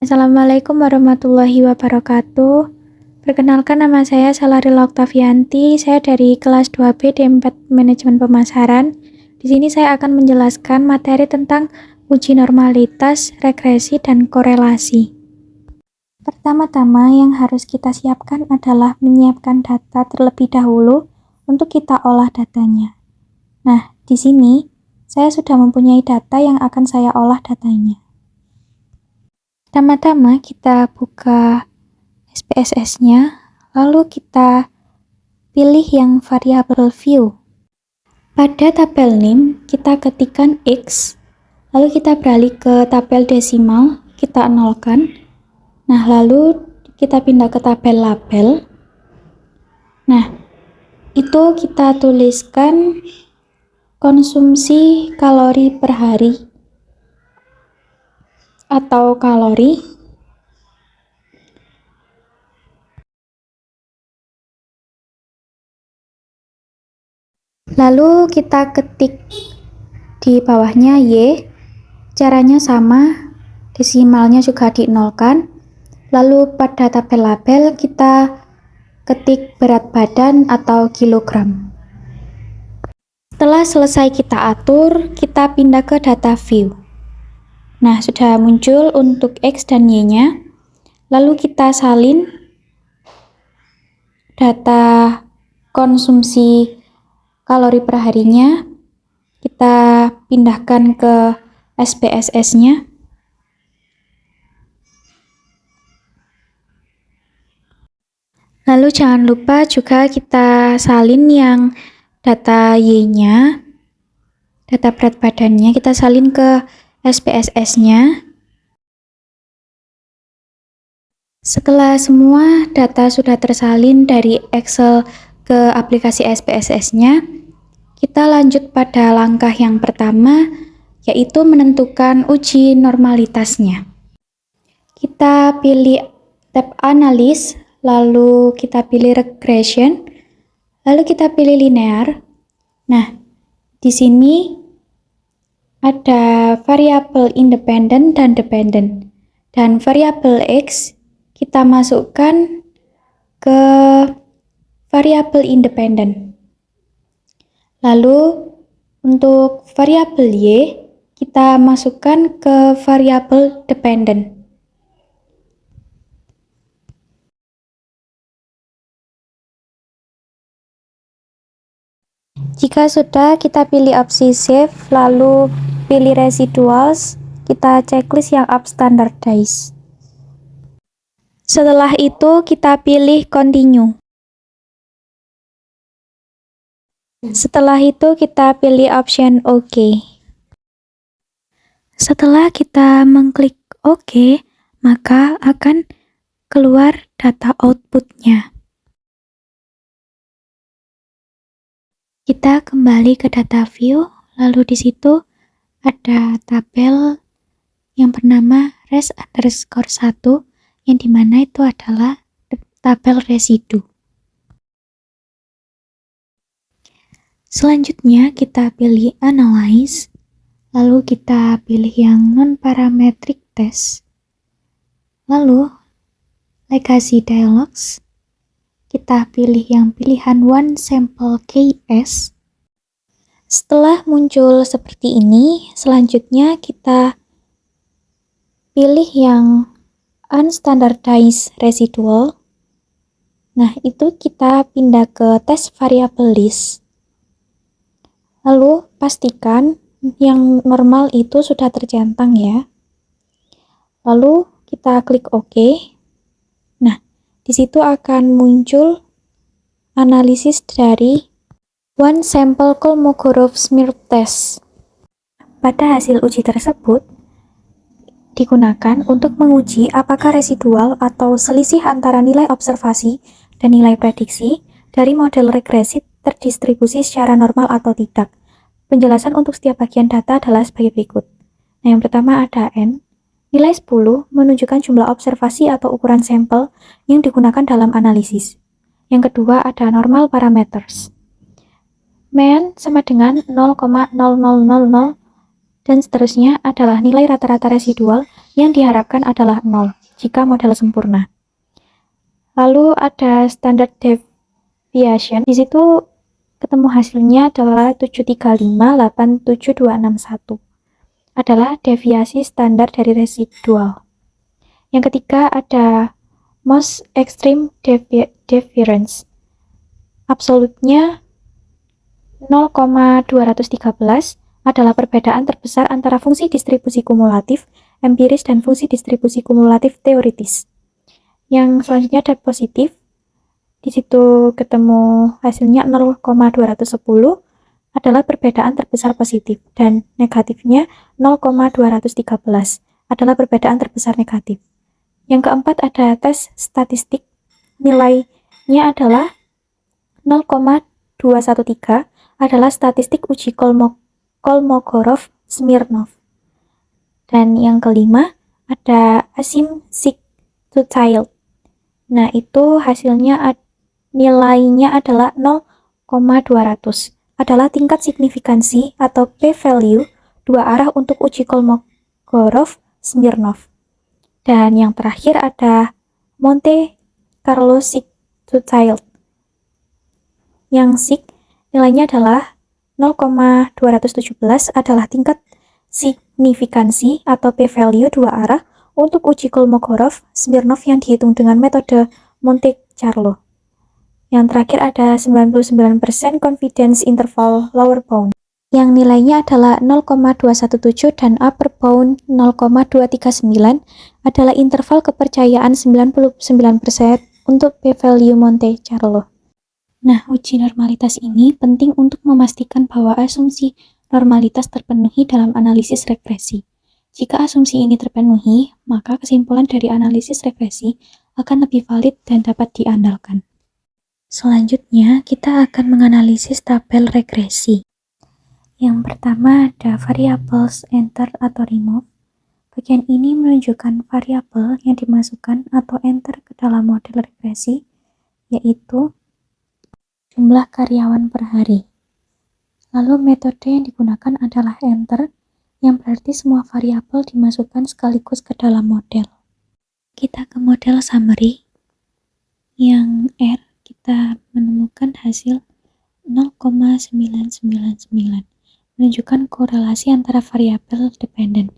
Assalamualaikum warahmatullahi wabarakatuh. Perkenalkan, nama saya Salarila Oktavianti. Saya dari kelas 2B D4 Manajemen Pemasaran. Di sini saya akan menjelaskan materi tentang uji normalitas, regresi, dan korelasi. Pertama-tama yang harus kita siapkan adalah menyiapkan data terlebih dahulu untuk kita olah datanya. Nah, di sini saya sudah mempunyai data yang akan saya olah datanya. Pertama-tama kita buka SPSS-nya, lalu kita pilih yang variabel view. Pada tabel name, kita ketikkan X, lalu kita beralih ke tabel desimal, kita nolkan. Nah, lalu kita pindah ke tabel label. Nah, itu kita tuliskan konsumsi kalori per hari atau kalori. Lalu kita ketik di bawahnya Y, caranya sama, desimalnya juga dinolkan. Lalu pada tabel label kita ketik berat badan atau kilogram. Setelah selesai kita atur, kita pindah ke data view. Nah, sudah muncul untuk X dan Y-nya. Lalu kita salin data konsumsi kalori per harinya. Kita pindahkan ke SPSS-nya. Lalu jangan lupa juga kita salin yang data Y-nya, data berat badannya, kita salin ke SPSS-nya. Setelah semua data sudah tersalin dari Excel ke aplikasi SPSS-nya, kita lanjut pada langkah yang pertama, yaitu menentukan uji normalitasnya. Kita pilih tab analis, lalu kita pilih regression, lalu kita pilih linear. Nah, di sini ada variabel independen dan dependen. Dan variabel X kita masukkan ke variabel independen. Lalu untuk variabel Y kita masukkan ke variabel dependen. Jika sudah, kita pilih opsi save, lalu pilih residuals, kita checklist yang up standardize. Setelah itu kita pilih continue. Setelah itu kita pilih option OK. Setelah kita mengklik OK, maka akan keluar data outputnya. Kita kembali ke data view, lalu di situ ada tabel yang bernama res_1, yang dimana itu adalah tabel residu. Selanjutnya kita pilih analyze, lalu kita pilih yang non-parametric test, lalu legacy dialogs, kita pilih yang pilihan one sample KS. Setelah muncul seperti ini, selanjutnya kita pilih yang unstandardized residual. Nah, itu kita pindah ke test variable list. Lalu pastikan yang normal itu sudah tercentang ya. Lalu kita klik OK. Nah, di situ akan muncul analisis dari one sample Kolmogorov smear test. Pada hasil uji tersebut digunakan untuk menguji apakah residual atau selisih antara nilai observasi dan nilai prediksi dari model regresi terdistribusi secara normal atau tidak. Penjelasan untuk setiap bagian data adalah sebagai berikut. Nah, yang pertama ada N. Nilai 10 menunjukkan jumlah observasi atau ukuran sampel yang digunakan dalam analisis. Yang kedua ada normal parameters. Mean sama dengan 0,0000 Dan seterusnya adalah nilai rata-rata residual yang diharapkan adalah 0 jika model sempurna. Lalu ada standard deviation, di situ ketemu hasilnya adalah 735,87261. Adalah deviasi standar dari residual. Yang ketiga ada most extreme deviance. Absolutnya 0,213 adalah perbedaan terbesar antara fungsi distribusi kumulatif empiris dan fungsi distribusi kumulatif teoritis. Yang selanjutnya ada positif. Di situ ketemu hasilnya 0,210 adalah perbedaan terbesar positif, dan negatifnya 0,213 adalah perbedaan terbesar negatif. Yang keempat ada tes statistik, nilainya adalah 0,213 adalah statistik uji Kolmogorov-Smirnov. Dan yang kelima ada asymptotic. Nah, itu hasilnya nilainya adalah 0,200. Adalah tingkat signifikansi atau p-value dua arah untuk uji Kolmogorov-Smirnov. Dan yang terakhir ada Monte Carlo sigmoid. Yang sig nilainya adalah 0,217 adalah tingkat signifikansi atau p-value dua arah untuk uji Kolmogorov-Smirnov yang dihitung dengan metode Monte Carlo. Yang terakhir ada 99% confidence interval lower bound, yang nilainya adalah 0,217 dan upper bound 0,239 adalah interval kepercayaan 99% untuk p-value Monte Carlo. Nah, uji normalitas ini penting untuk memastikan bahwa asumsi normalitas terpenuhi dalam analisis regresi. Jika asumsi ini terpenuhi, maka kesimpulan dari analisis regresi akan lebih valid dan dapat diandalkan. Selanjutnya, kita akan menganalisis tabel regresi. Yang pertama ada variables enter atau remove. Bagian ini menunjukkan variabel yang dimasukkan atau enter ke dalam model regresi, yaitu jumlah karyawan per hari. Lalu metode yang digunakan adalah enter, yang berarti semua variabel dimasukkan sekaligus ke dalam model. Kita ke model summary. Yang R, kita menemukan hasil 0,999, menunjukkan korelasi antara variabel dependen.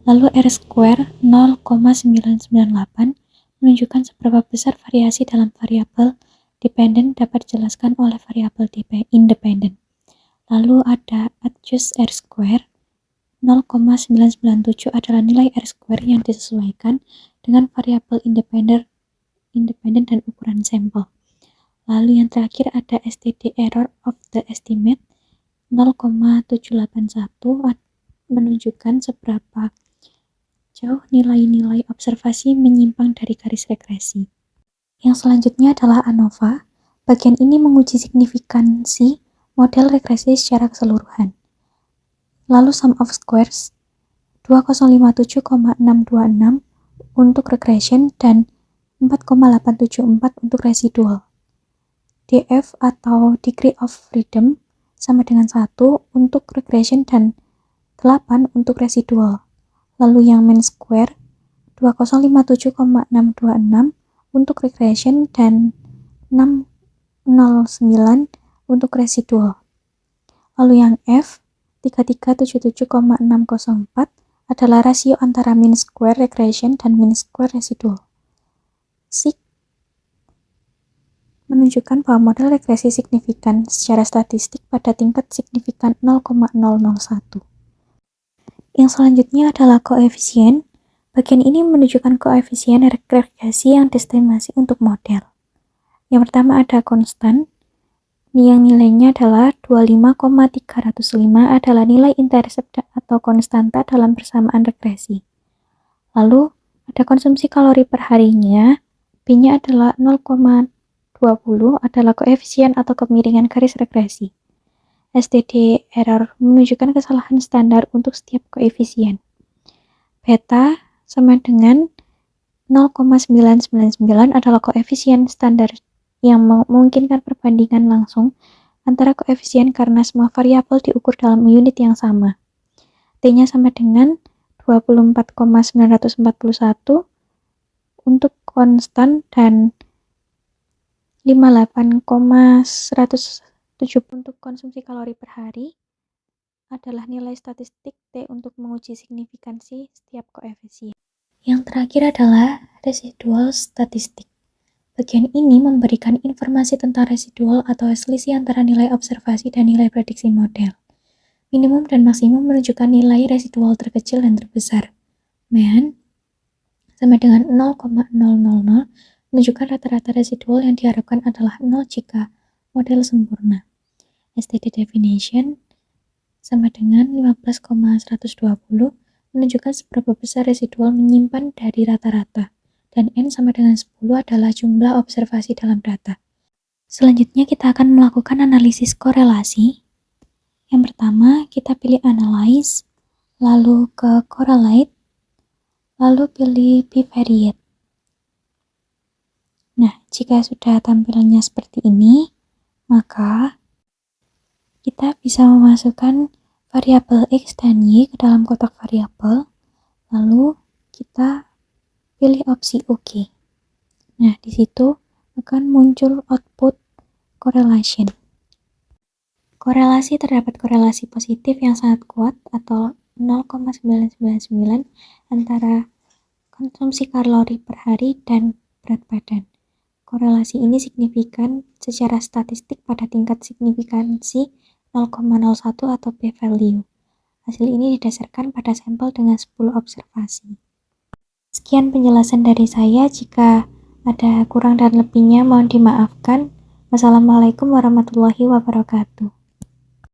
Lalu R square 0,998, menunjukkan seberapa besar variasi dalam variabel dependen dapat dijelaskan oleh variabel independen. Lalu ada adjust R square 0,997 adalah nilai R square yang disesuaikan dengan variabel independen dan ukuran sampel. Lalu yang terakhir ada STD error of the estimate 0,781 menunjukkan seberapa jauh nilai-nilai observasi menyimpang dari garis regresi. Yang selanjutnya adalah ANOVA. Bagian ini menguji signifikansi model regresi secara keseluruhan. Lalu sum of squares 2057,626 untuk regression dan 4,874 untuk residual. DF atau degree of freedom sama dengan 1 untuk regression dan 8 untuk residual. Lalu yang mean square 2057,626 untuk regression dan 609 untuk residual. Lalu yang F 3377,604 adalah rasio antara mean square regression dan mean square residual. Sig menunjukkan bahwa model regresi signifikan secara statistik pada tingkat signifikan 0,001. Yang selanjutnya adalah koefisien. Bagian ini menunjukkan koefisien regresi yang diestimasi untuk model. Yang pertama ada konstan, yang nilainya adalah 25,305 adalah nilai intercept atau konstanta dalam persamaan regresi. Lalu ada konsumsi kalori per harinya, B-nya adalah 0,20 adalah koefisien atau kemiringan garis regresi. STD error menunjukkan kesalahan standar untuk setiap koefisien. Beta sama dengan 0,999 adalah koefisien standar yang memungkinkan perbandingan langsung antara koefisien karena semua variabel diukur dalam unit yang sama. T-nya sama dengan 24,941 untuk konstan dan 58,170 untuk konsumsi kalori per hari adalah nilai statistik T untuk menguji signifikansi setiap koefisien. Yang terakhir adalah residual statistik. Bagian ini memberikan informasi tentang residual atau selisih antara nilai observasi dan nilai prediksi model. Minimum dan maksimum menunjukkan nilai residual terkecil dan terbesar. Mean sama dengan 0,000 menunjukkan rata-rata residual yang diharapkan adalah 0 jika model sempurna. STD definition sama dengan 15,120 menunjukkan seberapa besar residual menyimpan dari rata-rata, dan N sama dengan 10 adalah jumlah observasi dalam data. Selanjutnya kita akan melakukan analisis korelasi. Yang pertama, kita pilih analyze, lalu ke correlate, lalu pilih bivariate. Nah, jika sudah tampilannya seperti ini, maka kita bisa memasukkan variabel X dan Y ke dalam kotak variabel, lalu kita pilih opsi OK. Nah, di situ akan muncul output correlation. Korelasi terdapat korelasi positif yang sangat kuat atau 0,999 antara konsumsi kalori per hari dan berat badan. Korelasi ini signifikan secara statistik pada tingkat signifikansi 0,01 atau p-value. Hasil ini didasarkan pada sampel dengan 10 observasi. Sekian penjelasan dari saya. Jika ada kurang dan lebihnya mohon dimaafkan. Wassalamualaikum warahmatullahi wabarakatuh.